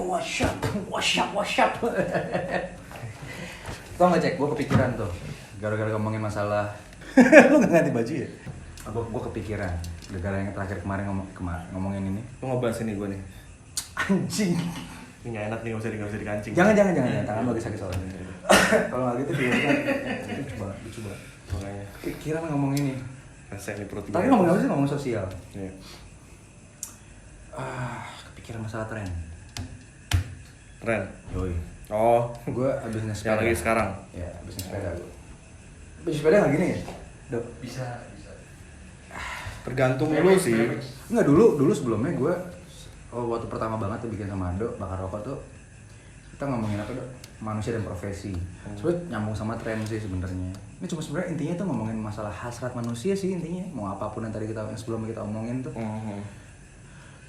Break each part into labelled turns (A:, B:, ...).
A: What's up. Tau gak Cek, gue kepikiran tuh gara-gara ngomongin masalah
B: Lu gak ganti baju ya?
A: gue kepikiran gara-gara yang terakhir kemarin ngomongin ini.
B: Lu ngebahas ini gue nih.
A: Anjing.
B: Ini gak enak nih, gak usah dikancing.
A: Jangan, tangan lu lagi sakit soalnya. Kalau nggak gitu biasa. Lucu banget.
B: Makanya
A: Pikiran ngomong ini.
B: rasa ini perut gue.
A: Tadi ngomong apa sih? Ngomong sosial.
B: Iya.
A: Kepikiran masalah tren.
B: Tren.
A: Yoi.
B: Oh,
A: Gue abis naik
B: yang
A: sepeda.
B: lagi sekarang.
A: Ya, abis naik sepeda gue. Abis sepeda nggak gini ya? Dok.
C: Bisa.
B: Tergantung lu sih.
A: Enggak, dulu sebelumnya gue waktu pertama banget tuh bikin sama Ando bakar rokok tuh kita ngomongin apa Dok? Manusia dan profesi. Sebenernya nyambung sama tren sih sebenarnya. Ini cuma sebenarnya intinya tuh ngomongin masalah hasrat manusia sih intinya. Mau apapun yang tadi yang sebelumnya kita omongin tuh.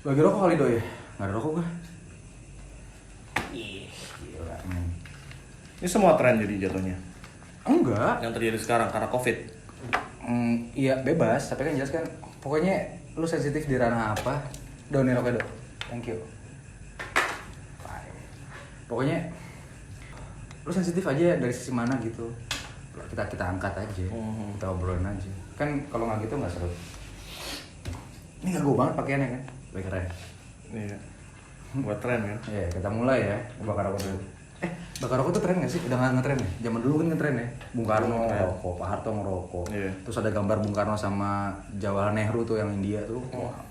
A: Bagi rokok kali Doi? Nggak ada rokok gue. Ih, gila men.
B: Ini semua tren jadi jatuhnya.
A: Enggak.
B: Yang terjadi sekarang karena COVID.
A: Iya bebas, tapi kan jelas kan pokoknya lu sensitif di ranah apa. Nih rokok Dok. Thank you. Bye. Pokoknya lu sensitif aja dari sisi mana gitu. Kita angkat aja. Kita obrolin aja. Kan kalau nggak gitu nggak seru. Ini nggak gue banget pakaiannya kan. Lebih keren.
B: Iya. Buat tren kan.
A: Iya, kita mulai ya. Bakar rokok dulu. Bakar rokok tuh tren nggak sih? Udah nggak ngetren ya? Zaman dulu kan ngetren ya. Bung Karno ngerokok, Pak Harto ngerokok.
B: Iya.
A: Terus ada gambar Bung Karno sama Jawaharlal Nehru tuh yang India tuh.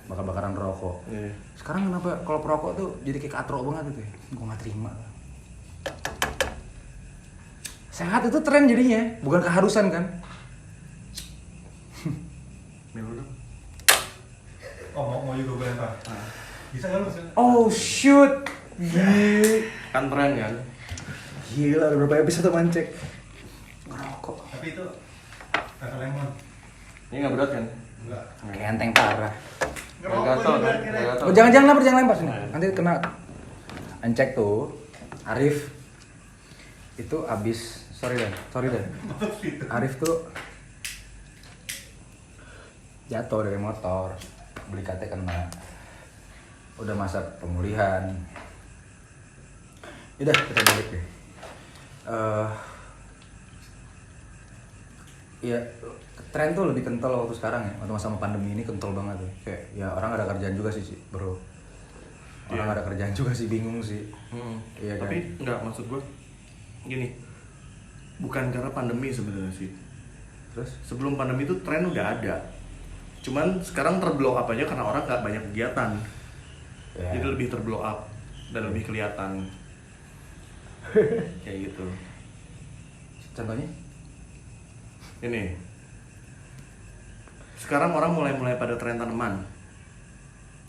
A: Bakar-bakaran rokok.
B: Iya.
A: Sekarang kenapa kalau perokok tuh jadi kayak katro banget gitu ya? Gue nggak terima. Sehat itu tren jadinya, bukan keharusan kan?
B: Milu dong.
C: Oh mau juga gue lempar. Bisa nggak lu?
A: Oh shoot,
B: Kan tren kan.
A: gila udah berapa episode mancek ngerokok.
C: Tapi itu kata lemon.
B: Ini nggak berat kan?
C: Enggak.
A: Kayak enteng parah.
B: Gatal kan?
A: Oh jangan lempar sini, nanti kena. Ancek tuh, Arif itu abis, sorry dan Arif tuh jatuh dari motor, beli KT kena, udah masa pemulihan. Udah kita balik deh. Ya tren tuh lebih kental waktu sekarang ya, waktu masa pandemi ini kental banget tuh. Kayak ya orang gak ada kerjaan juga sih bro. Orang gak ada kerjaan juga sih, bingung sih. Iya kan?
B: Tapi enggak, maksud gue gini. Bukan karena pandemi sebenarnya sih.
A: Terus?
B: Sebelum pandemi itu tren udah ada. Cuman sekarang terblow up aja karena orang nggak banyak kegiatan.
A: Ya.
B: Jadi lebih terblow up dan lebih kelihatan. Kayak gitu.
A: Contohnya?
B: Ini. Sekarang orang mulai pada tren tanaman.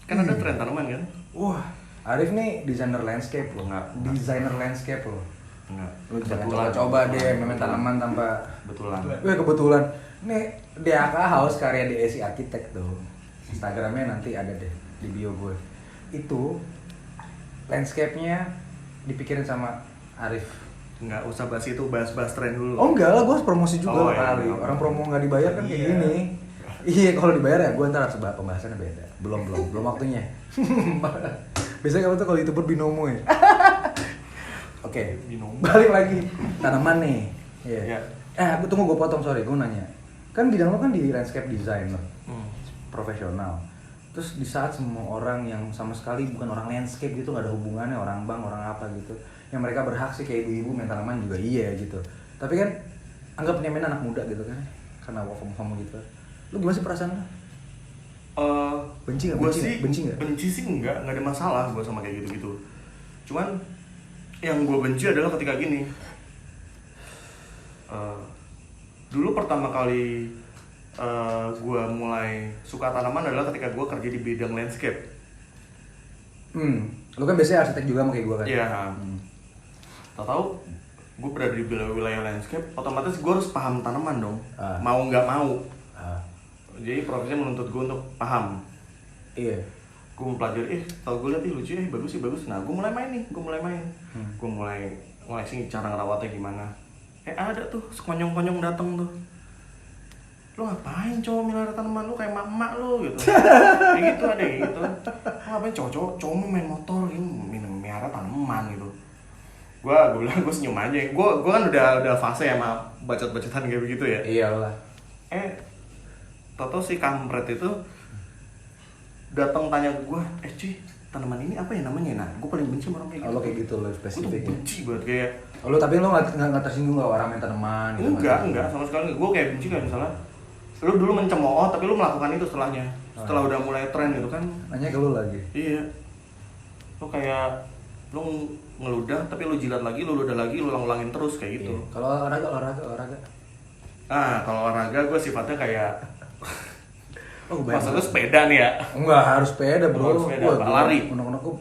B: Kan ada tren tanaman kan?
A: Wah, Arif nih desainer landscape loh, desainer landscape loh.
B: Enggak.
A: Lu jangan coba deh main tanaman tanpa
B: Betulan.
A: kebetulan. Nih DAK House karya DSI Arsitek tuh. Instagramnya nanti ada deh di bio gue. Itu landscape-nya dipikirin sama Arif.
B: Enggak usah bahas itu, bahas tren dulu.
A: Oh enggak lah, gue harus promosi juga kali.
B: Iya.
A: Orang promo nggak dibayar kan kayak
C: Iya.
A: gini. Iya, kalau dibayar ya gue ntar harus pembahasannya beda. Belum waktunya. Biasanya kamu tuh kalau YouTuber binomo ya. Oke,
B: Binomo.
A: balik lagi tanaman nih. Iya.
B: Iya.
A: Tunggu gue potong, sorry, gue nanya. Kan bidang lo kan di landscape designer, profesional. Terus di saat semua orang yang sama sekali bukan orang landscape gitu, nggak ada hubungannya, orang bank, orang apa gitu, yang mereka berhak sih kayak ibu-ibu main tanaman juga iya gitu. Tapi kan anggap nyemen anak muda gitu kan, karena work from home gitu. Lu gimana sih perasaan lo? Benci nggak?
B: Gua
A: Benci
B: sih
A: nggak? Benci nggak?
B: Benci sih nggak ada masalah gue sama kayak gitu-gitu. Cuman yang gue benci adalah ketika gini. Dulu pertama kali gue mulai suka tanaman adalah ketika gue kerja di bidang landscape.
A: Lu kan biasanya arsitek juga sama kayak gue kan?
B: Iya. Tahu gue berada di wilayah landscape, otomatis gue harus paham tanaman dong. Mau nggak mau. Jadi profesinya menuntut gue untuk paham.
A: Iya.
B: Gue mempelajari, tau gue liat lucu ya, bagus. Nah gue mulai main. Gue mulai sih cara ngerawatnya gimana. Ada tuh sekonyong-konyong datang tuh. lu ngapain cowok melihara tanaman, lu kayak emak lu gitu. Kayak gitu ada gitu. Lu ngapain cowok mau main motor gitu, melihara tanaman gitu. Gua bilang gue senyum aja. Gua kan udah fase ya sama bacot-bacotan kayak begitu ya.
A: Iyalah.
B: Toto si kampret itu datang tanya ke gue, cuy, tanaman ini apa ya namanya? Nah, gue paling benci orang kayak gitu.
A: Lo kayak gitu lo spesifik ya.
B: Benci banget kayak.
A: Lo tapi lo nggak tersinggung nggak orang main tanaman? Gitu,
B: Enggak sama sekali. Gue kayak benci kayak misalnya, lo dulu mencemooh tapi lo melakukan itu setelahnya. Setelah udah mulai tren gitu kan.
A: Nanya ke lo lagi.
B: Iya. Lo kayak lo ngeludah tapi lo jilat lagi, lo ludah lagi, lo ulangin terus kayak gitu.
A: Iya. Kalau olahraga.
B: Kalau olahraga gue sifatnya kayak masa lu
A: bayang.
B: sepeda nih ya?
A: Enggak harus sepeda bro.
B: Harus sepeda, lari.
A: Unek-unek gue.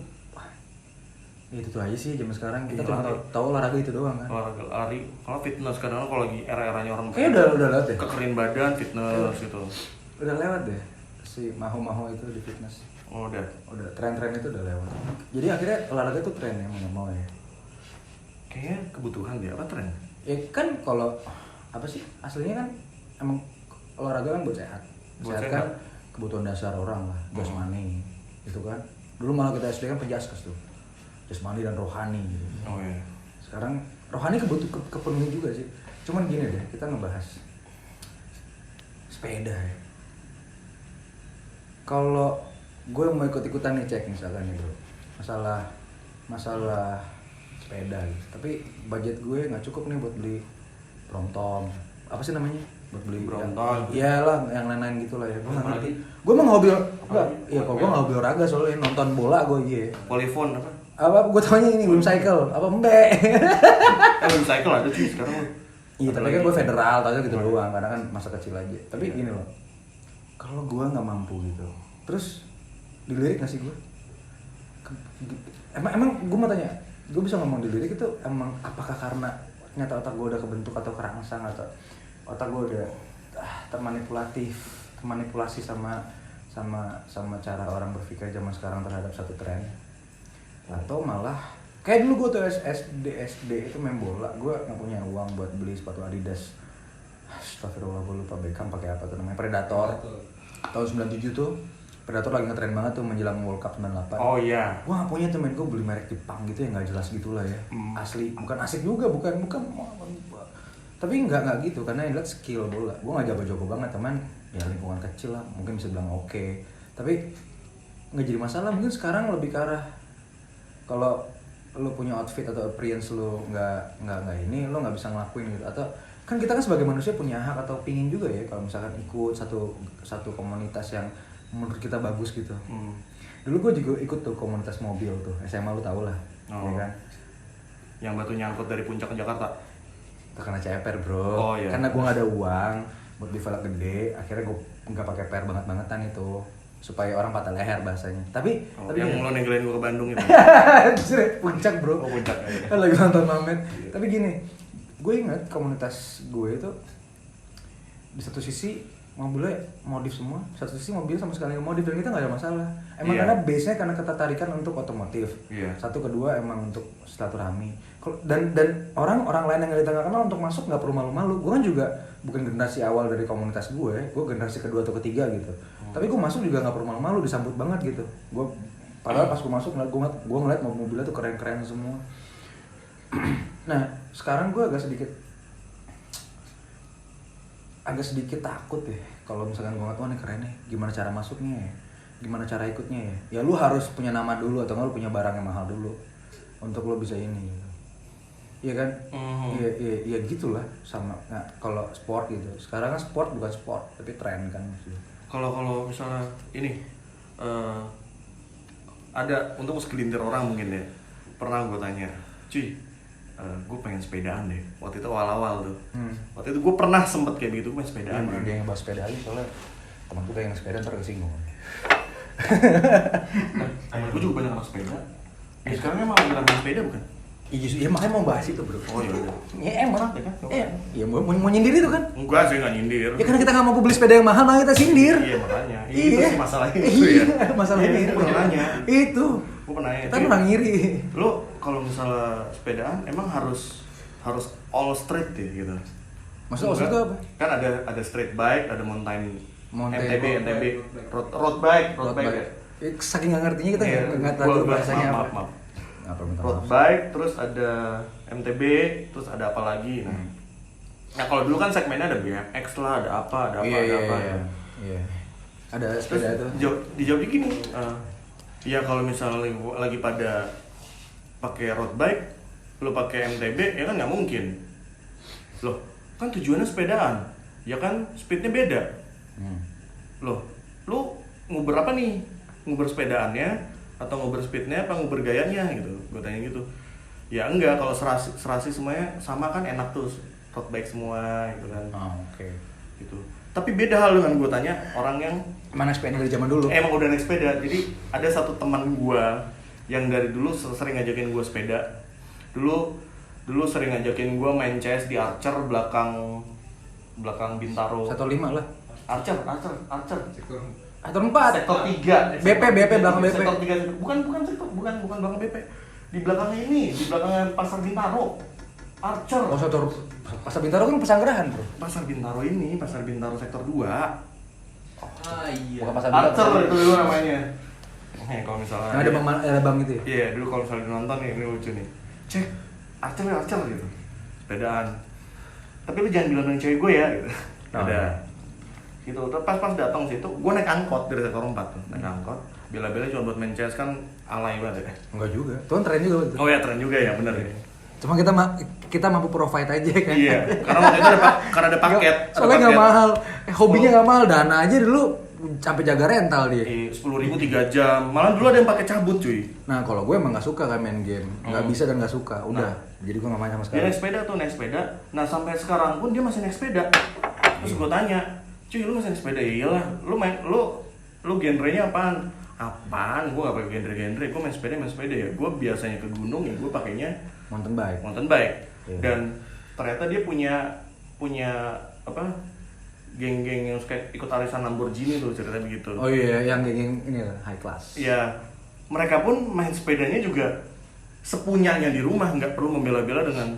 A: Itu aja sih zaman sekarang kita cuma
B: Lari.
A: tahu olahraga itu doang kan.
B: Olahraga lari. Kalau fitness kadang kalau lagi era-eranya orang
A: Kayaknya udah lewat deh.
B: kekerin badan fitness gitu.
A: Udah lewat deh si maho-maho itu di fitness.
B: Oh, udah.
A: Udah tren-tren itu udah lewat. Jadi akhirnya olahraga itu tren ya mau ya.
B: Kayaknya kebutuhan dia apa tren?
A: Ya kan kalau apa sih aslinya kan emang olahraga kan buat sehat.
B: Buat
A: Sehat kan kebutuhan dasar orang lah, jasmani itu kan. Dulu malah kita SD kan penjaskes tuh, jasmani dan rohani gitu.
B: Oh iya.
A: Sekarang rohani kepenuhi juga sih. Cuman gini deh, kita ngebahas sepeda ya. Kalau gue mau ikut-ikutan nih cek misalkan nih bro, masalah sepeda gitu. Tapi budget gue nggak cukup nih buat beli Brompton, apa sih namanya? Buat beli
B: Brompton.
A: Iyalah, yang lain-lain gitulah ya. Gue nggak ngerti. Gue mah hobi, enggak. Iya, kalau gue nggak hobi olahraga soalnya nonton bola gue iya.
B: Polyphone apa?
A: Apa? Gue taunya ini belum cycle, apa embe?
B: Belum cycle ada sih sekarang.
A: Iya, tapi kan gue federal, tau gitu doang. Kadang kan masa kecil aja. Tapi gini loh, kalau gue nggak mampu gitu, terus dilirik nggak sih gue? Emang gue mau tanya, gue bisa ngomong dilirik itu emang apakah karena ternyata otak gue udah kebentuk atau kerangsang atau otak gue udah termanipulasi sama cara orang berpikir zaman sekarang terhadap satu tren, atau malah kayak dulu gue tuh SD itu main bola, gue nggak punya uang buat beli sepatu Adidas. Astagfirullah, gue lupa Beckham pakai apa tuh namanya, Predator tahun 97 tuh. Predator lagi ngetren banget tuh menjelang World Cup 98.
B: Oh iya.
A: Gue gak punya temen, gue beli merek Jepang gitu yang gak jelas gitu lah ya. Asli, bukan asik juga, bukan. Tapi gak gitu, karena yang liat skill bola. Gue gak jago-jago banget, teman ya lingkungan kecil lah, mungkin bisa bilang oke. Tapi gak jadi masalah, mungkin sekarang lebih ke arah kalau lo punya outfit atau appearance lo nggak ini, lo nggak bisa ngelakuin gitu. Atau kan kita kan sebagai manusia punya hak atau pingin juga ya kalau misalkan ikut satu komunitas yang menurut kita bagus gitu. Dulu gue juga ikut tuh komunitas mobil tuh, SMA lu tau lah, ya kan?
B: Yang batu nyangkut dari puncak ke Jakarta.
A: Terkena ceper bro,
B: iya.
A: Karena gue nggak ada uang buat beli velg gede, akhirnya gue nggak pakai per bangetan itu, supaya orang patah leher bahasanya. Tapi
B: yang lo nenggelin gue ke Bandung itu.
A: Puncak bro.
B: Oh puncak.
A: Kan lagi nonton Mamet. Tapi gini, gue ingat komunitas gue itu di satu sisi mobilnya modif semua, satu sisi mobil sama sekali modif, dan kita nggak ada masalah. Emang karena base-nya karena ketertarikan untuk otomotif. Satu, kedua emang untuk silaturahmi. Dan orang lain yang kita nggak kenal untuk masuk nggak perlu malu-malu. Gue kan juga bukan generasi awal dari komunitas gue generasi kedua atau ketiga gitu. Tapi gue masuk juga nggak perlu malu-malu, disambut banget gitu. Padahal pas gue masuk gue ngeliat mobilnya tuh keren-keren semua. Nah sekarang gue agak sedikit takut ya kalau misalkan gue ngeliat, wah ini keren nih, gimana cara masuknya ya, gimana cara ikutnya ya. Ya lu harus punya nama dulu atau nggak lu punya barang yang mahal dulu untuk lu bisa ini gitu. Iya kan? Iya gitulah sama. Nah, kalau sport gitu, sekarang kan sport bukan sport tapi tren kan.
B: Kalau misalnya ini ada untuk segelintir orang mungkin ya, pernah gue tanya, cuy, gue pengen sepedaan deh. Waktu itu awal-awal tuh. Waktu itu gue pernah sempet kayak begitu, gue pengen sepedaan.
A: Dia yang bahas sepeda aja soalnya teman gue yang sepeda ntar kesinggung.
B: Temen gue juga banyak anak sepeda. Sekarang emang lagi main sepeda bukan?
A: Iya makanya mau bahas itu bro.
B: Oh iya udah.
A: Ya emang ya kan? Iya mau nyindir itu kan?
B: Enggak sih, nggak nyindir.
A: Ya karena kita nggak mampu beli sepeda yang mahal, malah kita sindir.
B: Iya makanya.
A: Iya.
B: Itu sih masalahnya itu ya.
A: Masalahnya
B: itu. Gue pernah nanya.
A: Itu.
B: Gue pernah nanya.
A: Kita pernah ngiri.
B: Lo kalau misalnya sepedaan emang harus all straight ya gitu?
A: Maksud off-road itu apa?
B: Kan ada street bike, ada mountain
A: Mountain
B: MTB, road bike ya.
A: Saking nggak ngertinya kita
B: Iya,
A: nggak tahu
B: gua-
A: bahasanya apa.
B: maaf.
A: Apa minta
B: Road
A: maaf.
B: bike, terus ada MTB, terus ada apa lagi? Nah kalau dulu kan segmennya ada BMX lah, ada apa.
A: Iya. Ada
B: Terus
A: sepeda itu.
B: dijawabnya gini, ya kalau misalnya lagi pada pakai road bike, lo pakai MTB, ya kan nggak mungkin. Loh, kan tujuannya sepedaan, ya kan speednya beda. Loh, lo nguber apa nih? Nguber sepedaannya atau nguber speednya apa nguber gayanya gitu? Gue tanya gitu. Ya enggak, kalau serasi semuanya sama kan enak tuh, road bike semua gitu kan.
A: Oke.
B: Gitu. Tapi beda hal dengan gue tanya orang yang
A: Mana sepeda dari zaman dulu?
B: emang udah naik sepeda. Jadi ada satu teman gue yang dari dulu sering ngajakin gue sepeda. Dulu sering ngajakin gue main CS di Archer belakang Bintaro.
A: 15 lah.
B: Archer.
A: Atau 4.
B: Sektor 3.
A: BP belakang BP.
B: Sektor 3. Bukan belakang BP. Di belakangnya ini, di belakangnya Pasar Bintaro. Archer.
A: Oh, sektor Pasar Bintaro kan pesanggerahan, Bro.
B: Pasar Bintaro ini, Pasar Bintaro sektor 2.
C: Iya.
A: Bukan Pasar Bintaro.
B: Archer itu dulu namanya. Kalau misalnya
A: Yang ada bang itu ya?
B: Iya, dulu kalau misalnya nonton nih, ini lucu nih. Cek, Archer gitu. Sepedaan. Tapi lu jangan bilang dengan cewek gue ya gitu. Ada. Gitu. Terus pas datang situ, gue naik angkot dari sektor 4 tuh, naik angkot. Bela-bela cuma buat main CS kan alay banget ya.
A: Enggak juga. Tuh kan tren juga gitu.
B: Oh ya, keren juga ya, bener ya.
A: Cuma kita mampu provide aja kan.
B: Iya, karena waktu itu karena ada paket.
A: Soalnya nggak mahal. Hobinya nggak mahal, dana aja dulu sampai jaga rental dia.
B: 10.000 3 jam. Malah dulu ada yang pakai cabut cuy.
A: Nah kalau gue emang nggak suka kan main game, nggak bisa dan nggak suka. Udah, jadi gue nggak main sama
B: Dia
A: sekali.
B: naik sepeda. Nah sampai sekarang pun dia masih naik sepeda. Terus gue tanya, cuy lu masih naik sepeda? Ya iyalah, lu genrenya apaan? Apaan? Gue gak pakai genre, gue main sepeda ya. Gue biasanya ke gunung ya gue pakainya
A: Mountain bike.
B: Iya. Dan ternyata dia punya apa? Geng-geng yang suka ikut arisan Lamborghini tuh cerita begitu.
A: Oh iya, yang geng ini lah, high class.
B: Ya, mereka pun main sepedanya juga sepunyanya di rumah, nggak perlu membela-bela dengan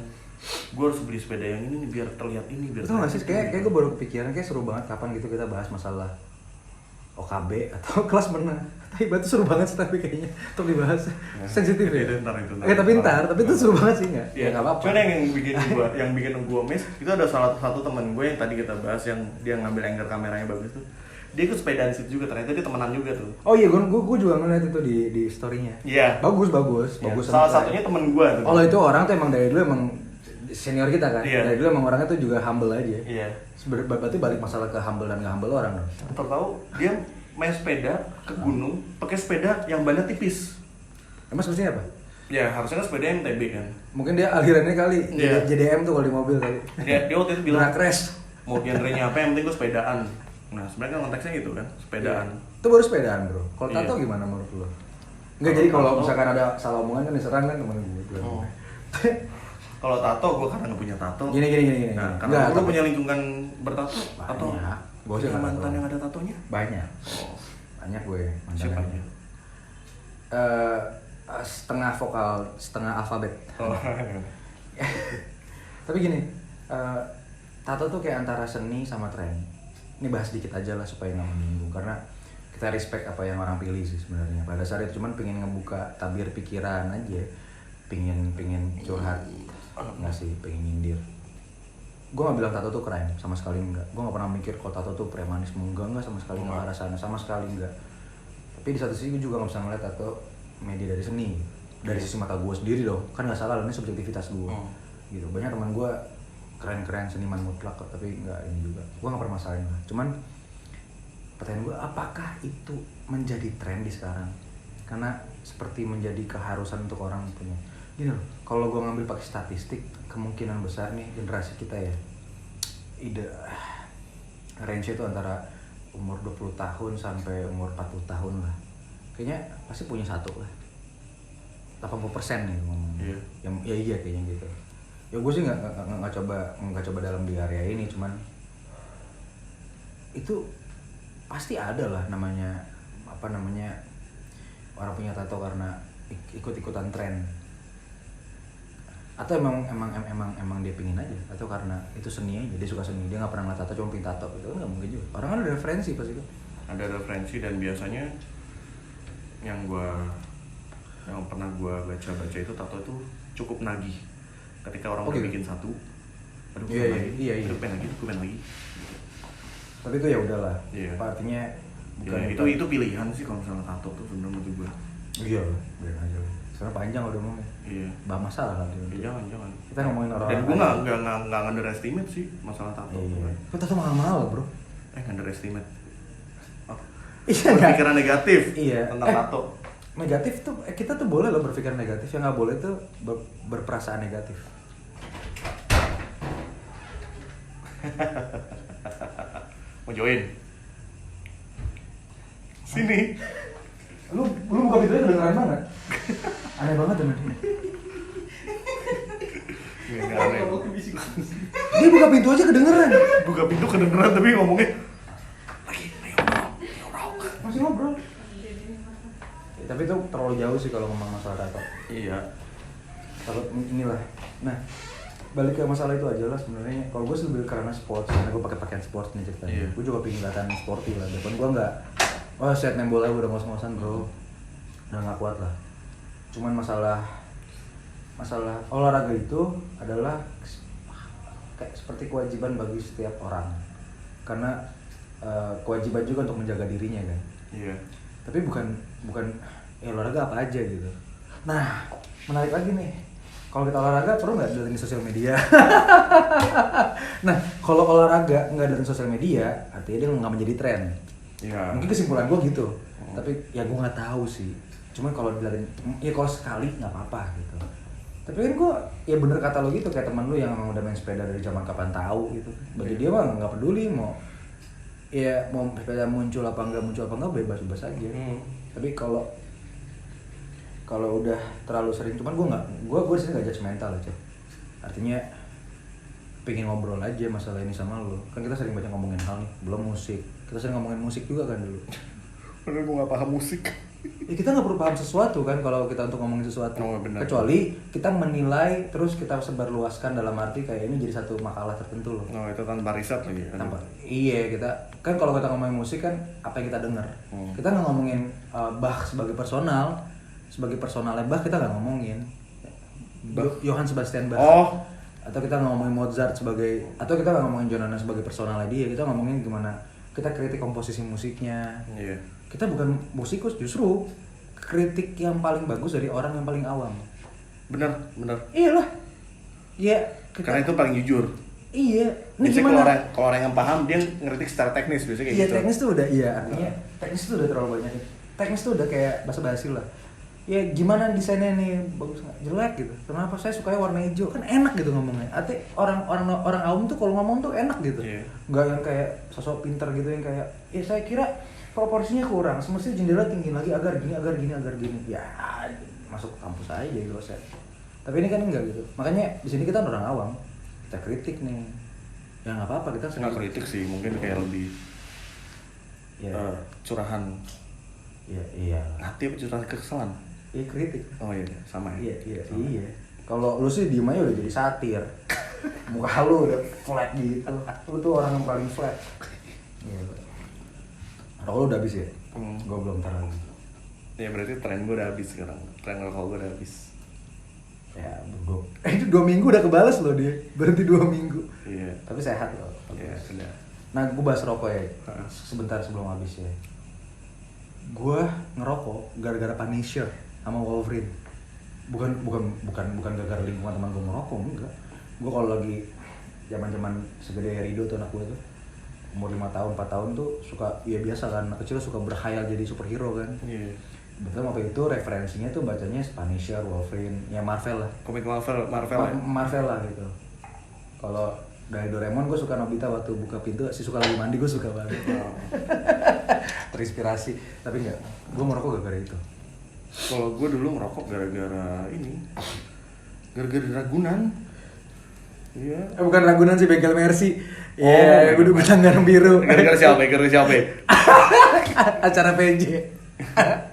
B: gue harus beli sepeda yang ini nih biar terlihat ini biar.
A: Itu nggak sih? Kayak gue baru kepikiran, kayak seru banget kapan gitu kita bahas masalah OKB atau kelas menang. Tapi itu seru banget sih tapi kayaknya untuk dibahas. Sensitif ya.
B: Itu ntar.
A: Tapi itu seru banget sih nggak?
B: Iya,
A: Ya nggak apa-apa.
B: Cuman yang bikin gua miss itu ada salah satu temen gue yang tadi kita bahas yang dia ngambil angle kameranya bagus tuh. Dia ikut sepedaan situ juga, ternyata dia temenan juga tuh.
A: Oh iya, gue juga ngeliat itu di story-nya.
B: Iya.
A: Bagus.
B: Iya, salah satunya temen gua tuh.
A: Oh itu orang tuh emang dari dulu emang senior kita kan.
B: Iya.
A: Dari dulu emang orangnya tuh juga humble aja.
B: Iya.
A: Berarti balik masalah ke humble dan nggak humble orang dong.
B: Tahu dia main sepeda ke gunung pakai sepeda yang bannya tipis.
A: Emang sebenarnya apa?
B: Ya harusnya kan sepeda MTB kan.
A: Mungkin dia alirannya kali.
B: Iya.
A: JDM tuh kalau di mobil kali.
B: Dia waktu itu bilang
A: Drag race.
B: mau genrenya apa yang penting gue sepedaan. Nah sebenarnya kan konteksnya gitu kan, sepedaan.
A: Itu baru sepedaan bro. Kalau
B: Iya.
A: tato gimana menurut lo? Enggak, jadi kalau misalkan ada salah omongan kan diserang kan temen gue.
B: Oh. Kalau tato gue karena nggak punya tato.
A: Gini.
B: Nah, karena lu punya lingkungan bertato atau
A: Banyak. Gua sih
B: punya
A: nggak
B: mantan
A: tato.
B: yang ada tatonya?
A: Banyak.
B: Oh.
A: Banyak gue mantan.
B: Siapa aja?
A: Setengah vokal, setengah alfabet.
B: Oh.
A: Tapi gini, tato tuh kayak antara seni sama tren. Ini bahas dikit aja lah supaya nggak menyinggung, karena kita respect apa yang orang pilih sih sebenarnya. Pada saat itu cuman pengen ngebuka tabir pikiran aja, pengen curhat, nggak sih, pengen nyindir. Gue nggak bilang tato tuh keren, sama sekali enggak. Gue nggak pernah mikir kalau tato tuh premanisme, enggak sama sekali nggak ke arah sana, sama sekali enggak. Tapi di satu sisi gue juga nggak bisa ngeliat tato media dari seni, dari sisi mata gue sendiri dong. Kan nggak salah, ini subjektivitas gue. Gitu. Banyak teman gue keren-keren seniman mutlak kok, tapi nggak ini juga. Gue nggak pernah masalahin lah. Cuman pertanyaan gue, apakah itu menjadi tren di sekarang? Karena seperti menjadi keharusan untuk orang punya. Gini loh, kalau gue ngambil pakai statistik, kemungkinan besar nih generasi kita ya, range itu antara umur 20 tahun sampai umur 40 tahun lah. Kayaknya pasti punya satu lah. 80% nih ngomong.
B: Iya.
A: Yang ya iya kayaknya gitu. Ya gue sih nggak coba dalam di area ini, cuman itu pasti ada lah namanya orang punya tato karena ikut-ikutan tren. Atau emang dia pingin aja, atau karena itu seni aja, dia suka seni, dia nggak pernah ngeliat tato, cuma pingin tato gitu kan nggak mungkin juga. Orang kan ada referensi pasti kan.
B: Ada referensi, dan biasanya yang pernah gue baca itu tato itu cukup nagih. Ketika orang udah bikin satu, aduh gue pengen lagi.
A: Tapi itu ya udahlah.
B: Iya.
A: Artinya bukan
B: itu pilihan sih kalau misalnya tato tuh sebenarnya menurut gue.
A: Iya, biar aja. Soalnya panjang udah ngomongnya.
B: Iya.
A: Bah masalah kan itu.
B: Jangan.
A: Kita ngomongin orang.
B: Dan gue nggak underestimate sih masalah tato.
A: Iya. Kok tato mahal-mahal, Bro?
B: Underestimate.
A: Iya,
B: pikiran negatif.
A: Iya.
B: Tentang tato.
A: Negatif tuh kita tuh boleh loh berpikir negatif, yang nggak boleh tuh berperasaan negatif.
B: Mau join? Sini.
A: Lu buka pintunya kedengeran banget. Aneh banget temen ini.
B: Aneh.
A: Dia buka pintu aja kedengeran.
B: Buka pintu kedengeran tapi ngomongnya
A: masih ngobrol. Tapi itu terlalu jauh sih kalau ngomong masalah tato.
B: Iya.
A: Kalau inilah. Nah, balik ke masalah itu aja lah sebenarnya. Kalau gue sih lebih karena sports, karena gue pakai pakaian sports nih ceritanya.
B: Iya.
A: Gue juga pengen kelihatan sporty lah. Depan gue nggak, set main bola gue udah ngos-ngosan bro, udah nggak kuat lah. Cuman masalah olahraga itu adalah kayak seperti kewajiban bagi setiap orang. Karena kewajiban juga untuk menjaga dirinya kan.
B: Iya.
A: Tapi bukan olahraga apa aja gitu. Nah, menarik lagi nih. Kalau kita olahraga perlu nggak datengin sosial media? Nah, kalau olahraga nggak datengin sosial media, artinya dia nggak menjadi tren.
B: Iya.
A: Mungkin kesimpulan gue gitu. Tapi ya gue nggak tahu sih. Cuman kalau dilatih, ya kalau sekali nggak apa-apa gitu. Tapi kan gue, ya bener kata lo gitu, kayak teman lo yang emang udah main sepeda dari zaman kapan tahu gitu. Bagi dia mah nggak peduli mau sepeda muncul apa enggak bebas aja. Tapi kalau udah terlalu sering, cuman gue di sini nggak judgmental aja. Artinya pengen ngobrol aja masalah ini sama lo. Kan kita sering banyak ngomongin hal nih, belum musik. Kita sering ngomongin musik juga kan dulu.
B: Padahal gue nggak paham musik.
A: Ya kita nggak perlu paham sesuatu kan kalau kita untuk ngomongin sesuatu.
B: Oh, benar.
A: Kecuali kita menilai terus kita sebarluaskan dalam arti kayak ini jadi satu makalah tertentu loh.
B: Oh, itu tanpa riset lagi.
A: Iya, kita kan kalau kita ngomongin musik kan apa yang kita dengar. Kita nggak ngomongin Bach sebagai personalnya Bach kita nggak ngomongin. Johann Sebastian Bach.
B: Oh.
A: Atau kita nggak ngomongin Mozart atau kita nggak ngomongin John Lennon sebagai personalnya dia. Kita ngomongin gimana kita kritik komposisi musiknya.
B: Iya.
A: Kita bukan musikus, justru kritik yang paling bagus dari orang yang paling awam.
B: Bener.
A: Iyalah. Ya.
B: Karena itu paling jujur.
A: Iya. Ini
B: biasanya
A: gimana?
B: Kalau orang yang paham dia ngeritik secara teknis biasanya kayak
A: iya,
B: gitu.
A: Teknis tuh udah, artinya teknis tuh udah terlalu banyak. Teknis tuh udah kayak basa-basi lah. Ya gimana desainnya nih, bagus nggak, jelek gitu. Kenapa saya sukanya warna hijau? Kan enak gitu ngomongnya. Artinya orang awam tuh kalau ngomong tuh enak gitu.
B: Iya.
A: Nggak yang kayak sosok pinter gitu yang kayak, ya saya kira proporsinya kurang. Semestinya jendela tinggi lagi agar gini. Ya masuk ke kampus aja jadi dosen. Tapi ini kan enggak gitu. Makanya di sini kita orang awam. Kita kritik nih. Ya nggak apa-apa kita
B: nggak kritik sih, mungkin kayak lebih curahan.
A: Iya.
B: Hati apa curahan kekesalan?
A: Iya kritik.
B: Oh iya, sama ya.
A: Iya. Kalau lu sih diem aja udah jadi satir. Muka lu udah flat gitu. Lu tuh orang yang paling flat. Iya. Rokok lu udah habis ya? Gue belum tar lagi.
B: Ya berarti tren gue udah habis sekarang. Tren rokok gue udah habis.
A: Ya, itu 2 minggu udah kebalas loh dia. Berhenti 2 minggu.
B: Iya.
A: Tapi sehat loh.
B: Iya, sudah.
A: Nah, gue bahas rokok ya. Sebentar sebelum habis ya. Gue ngerokok gara-gara Punisher sama Wolverine. Bukan gara-gara lingkungan teman gue ngerokok, enggak. Gue kalau lagi zaman-zaman segede Rido tuh anak gue tuh, umur 5 tahun, 4 tahun tuh suka, ya biasa kan, anak kecil suka berkhayal jadi superhero kan.
B: Iya.
A: Betul, waktu itu referensinya tuh bacanya Punisher, Wolverine, ya Marvel lah.
B: Komik Marvel ya?
A: Marvel lah gitu. Kalau dari Doraemon gue suka Nobita waktu buka pintu, si suka lagi mandi gue suka banget. Terinspirasi, tapi enggak, gue merokok gara-gara itu.
B: Kalau gue dulu ngerokok gara-gara Ragunan. Iya.
A: Bukan Ragunan sih, bengkel Mercy. Iya, gue dulu Tanggarang Biru.
B: Gara-gara siapa?
A: Acara PJ.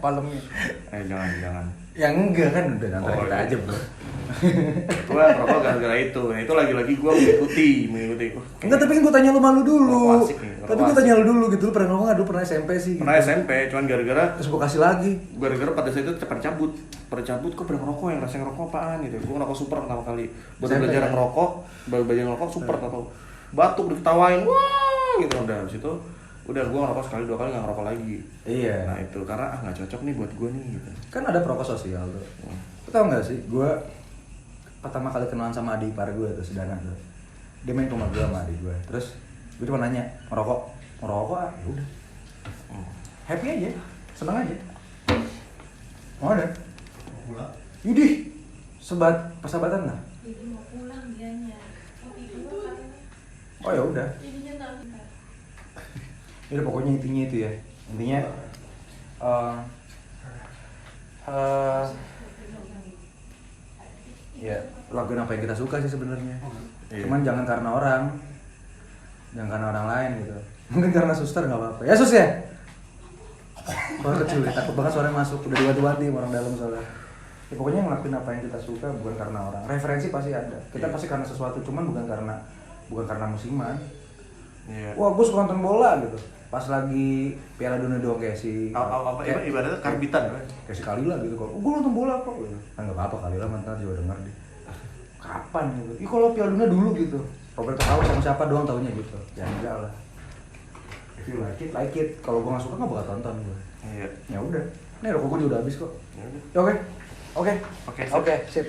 A: Palemnya.
B: Jangan.
A: Ya enggak kan, udah nonton kita
B: iya.
A: aja bro.
B: Gue ngerokok gara-gara itu. Nah itu lagi-lagi gue mengikuti.
A: Enggak, tapi kan gue tanya lu malu dulu.
B: Ngerokok asik nih, ngerokok
A: Tapi gue tanya lu dulu gitu, lu pernah ngerokok nggak? Dulu pernah SMP sih.
B: Pernah
A: gitu.
B: SMP, cuman gara-gara
A: Terus gue kasih lagi.
B: pada saat itu cepat cabut, kok pernah ngerokok yang rasanya ngerokok apaan gitu. Gue ngerokok super pertama kali. Baru
A: SMP,
B: belajar
A: ya?
B: ngerokok, super atau batuk diketawain, wah gitu udah habis itu udah gue ngerokok sekali 2 kali nggak ngerokok lagi.
A: Iya.
B: Nah itu karena nggak cocok nih buat gue nih gitu.
A: Kan ada perokok sosial tuh. Lu tau nggak sih? Gue pertama kali kenalan sama adik ipar gue tuh, Sedana tuh. Dia main ke rumah gue sama adik gue. Terus gue cuma nanya, ngerokok ah? Ya udah. Happy aja, seneng aja. Mau ada?
C: Pulang.
A: Yudih, persahabatan lah.
D: Jadi mau pulang dianya.
A: Oh ya udah.
D: Jadinya nggak.
A: Ya udah, pokoknya intinya itu ya. Intinya ya lakuin apa yang kita suka sih sebenarnya.
B: Iya.
A: Cuman jangan karena orang lain gitu. Mungkin karena suster nggak apa-apa. Ya sus ya. Orang kecil ya, takut banget suaranya masuk. Udah diwati-wati orang dalam soalnya. Ya, pokoknya ngelakuin apa yang kita suka bukan karena orang. Referensi pasti ada. Kita pasti karena sesuatu, cuman bukan karena musiman.
B: Iya.
A: Wah, gue suka nonton bola gitu. Pas lagi Piala Dunia doang kayak si
B: Ibaratnya karbitan kan?
A: kayak si Kalila gitu kok. Gue nonton bola kok. Gitu. Kan enggak apa-apa, Kalila mantan juga denger deh. Kapan gitu? Ih, kalau Piala Dunia dulu gitu. Roberto Carlos sama siapa doang taunya gitu. Ya enggak lah. If you like it. Kalau gue nggak suka nggak bakal tonton gue.
B: Iya.
A: Ya udah. Nih rokok gue udah habis kok.
B: Ya udah.
A: Ya, oke.
B: Oke, sip.
A: Oke, sip.